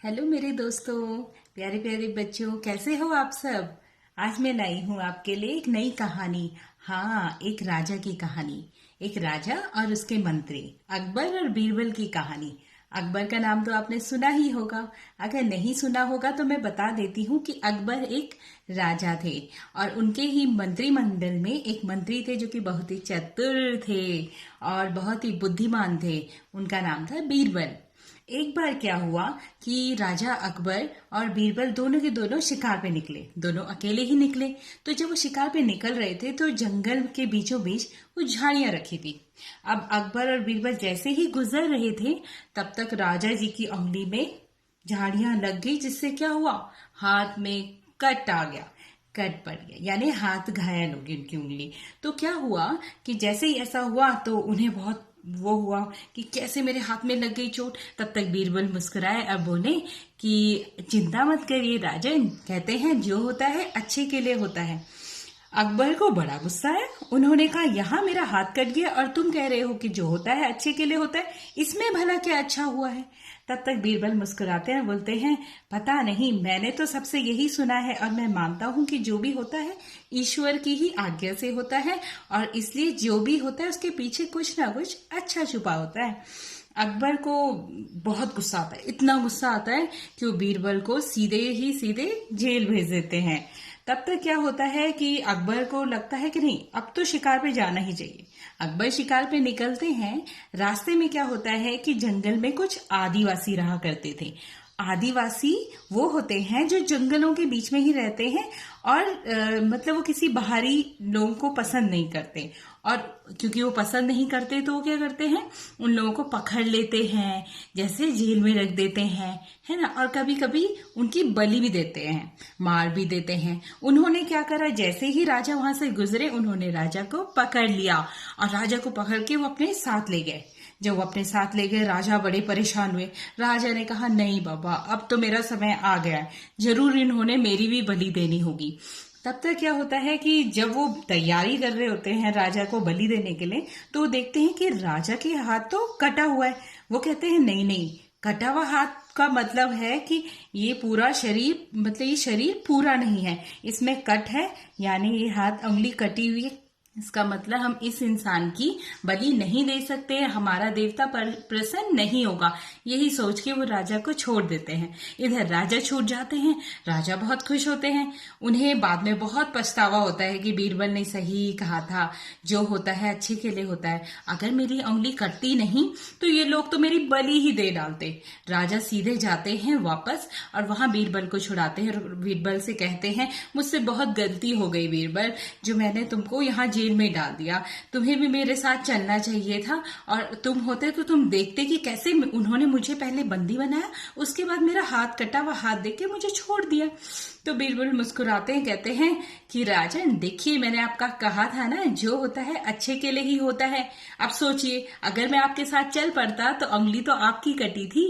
Hello मेरे दोस्तों, प्यारे प्यारे बच्चों, कैसे हो आप सब। आज मैं लाई हूँ आपके लिए एक नई कहानी। हाँ, एक राजा की कहानी। एक राजा और उसके मंत्री, अकबर और बीरबल की कहानी। अकबर का नाम तो आपने सुना ही होगा। अगर नहीं सुना होगा तो मैं बता देती हूँ कि अकबर एक राजा थे और उनके ही मंत्रिमंडल में एक मंत्री थे जो कि बहुत ही चतुर थे और बहुत ही बुद्धिमान थे। उनका नाम था बीरबल। एक बार क्या हुआ कि राजा अकबर और बीरबल दोनों के दोनों शिकार पे निकले। दोनों अकेले ही निकले। तो जब वो शिकार पे निकल रहे थे तो जंगल के बीचों बीच कुछ झाड़ियां रखी थी। अब अकबर और बीरबल जैसे ही गुजर रहे थे तब तक राजा जी की उंगली में झाड़ियां लग गई, जिससे क्या हुआ, हाथ में कट आ गया। कट पड़ गया यानी हाथ घायल हो गई उनकी उंगली। तो क्या हुआ कि जैसे ही ऐसा हुआ तो उन्हें बहुत वो हुआ कि कैसे मेरे हाथ में लग गई चोट। तब तक बीरबल मुस्कुराए और बोले कि चिंता मत करिए राजन, कहते हैं जो होता है अच्छे के लिए होता है। अकबर को बड़ा गुस्सा है। उन्होंने कहा यहाँ मेरा हाथ कट गया और तुम कह रहे हो कि जो होता है अच्छे के लिए होता है, इसमें भला क्या अच्छा हुआ है। तब तक बीरबल मुस्कुराते हैं, बोलते हैं पता नहीं, मैंने तो सबसे यही सुना है और मैं मानता हूँ कि जो भी होता है ईश्वर की ही आज्ञा से होता है और इसलिए जो भी होता है उसके पीछे कुछ ना कुछ अच्छा छुपा होता है। अकबर को बहुत गुस्सा आता है, इतना गुस्सा आता है कि वो बीरबल को सीधे ही सीधे जेल भेज देते हैं। तब तक क्या होता है कि अकबर को लगता है कि नहीं, अब तो शिकार पे जाना ही चाहिए। अकबर शिकार पे निकलते हैं। रास्ते में क्या होता है कि जंगल में कुछ आदिवासी रहा करते थे। आदिवासी वो होते हैं जो जंगलों के बीच में ही रहते हैं और मतलब वो किसी बाहरी लोगों को पसंद नहीं करते। और क्योंकि वो पसंद नहीं करते तो वो क्या करते हैं, उन लोगों को पकड़ लेते हैं, जैसे जेल में रख देते हैं, है ना। और कभी कभी उनकी बलि भी देते हैं, मार भी देते हैं। उन्होंने क्या करा, जैसे ही राजा वहां से गुजरे उन्होंने राजा को पकड़ लिया और राजा को पकड़ के वो अपने साथ ले गए। जब वो अपने साथ ले गए राजा बड़े परेशान हुए। राजा ने कहा नहीं बाबा, अब तो मेरा समय आ गया है, जरूर इन्होंने मेरी भी बलि देनी होगी। तब तक क्या होता है कि जब वो तैयारी कर रहे होते हैं राजा को बलि देने के लिए, तो वो देखते हैं कि राजा के हाथ तो कटा हुआ है। वो कहते हैं नहीं नहीं, कटा हुआ हाथ का मतलब है कि ये पूरा शरीर, मतलब ये शरीर पूरा नहीं है, इसमें कट है, यानी ये हाथ उंगली कटी हुई है। इसका मतलब हम इस इंसान की बलि नहीं दे सकते, हमारा देवता प्रसन्न नहीं होगा। यही सोच के वो राजा को छोड़ देते हैं। इधर राजा छूट जाते हैं। राजा बहुत खुश होते हैं। उन्हें बाद में बहुत पछतावा होता है कि बीरबल ने सही कहा था, जो होता है अच्छे के लिए होता है। अगर मेरी उंगली कटती नहीं तो ये लोग तो मेरी बलि ही दे डालते। राजा सीधे जाते हैं वापस और वहां बीरबल को छुड़ाते हैं और बीरबल से कहते हैं मुझसे बहुत गलती हो गई बीरबल, जो मैंने तुमको यहाँ जेल में डाल दिया। तुम्हें भी मेरे साथ चलना चाहिए था और तुम होते तो तुम देखते कि कैसे उन्होंने मुझे पहले बंदी बनाया, उसके बाद मेरा हाथ कटा हुआ हाथ देख के मुझे छोड़ दिया। तो बीरबल मुस्कुराते हैं, कहते हैं कि राजन देखिए, मैंने आपका कहा था ना, जो होता है अच्छे के लिए ही होता है। अब सोचिए, अगर मैं आपके साथ चल पड़ता तो उंगली तो आपकी कटी थी,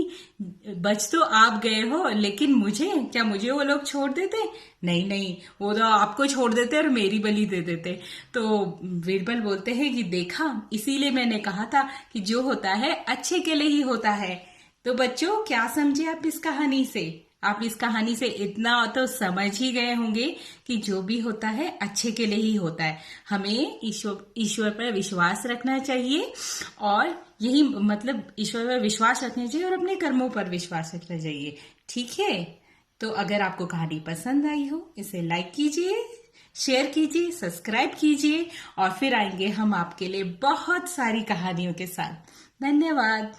बच तो आप गए हो, लेकिन मुझे वो लोग छोड़ देते? नहीं नहीं, वो तो आपको छोड़ देते और मेरी बलि दे देते। तो बीरबल बोलते हैं कि देखा, इसीलिए मैंने कहा था कि जो होता है अच्छे के लिए ही होता है। तो बच्चों, क्या समझे आप इस कहानी से? आप इस कहानी से इतना तो समझ ही गए होंगे कि जो भी होता है अच्छे के लिए ही होता है। हमें ईश्वर पर विश्वास रखना चाहिए और यही मतलब ईश्वर पर विश्वास रखना चाहिए और अपने कर्मों पर विश्वास रखना चाहिए। ठीक है, तो अगर आपको कहानी पसंद आई हो, इसे लाइक कीजिए, शेयर कीजिए, सब्सक्राइब कीजिए और फिर आएंगे हम आपके लिए बहुत सारी कहानियों के साथ। धन्यवाद।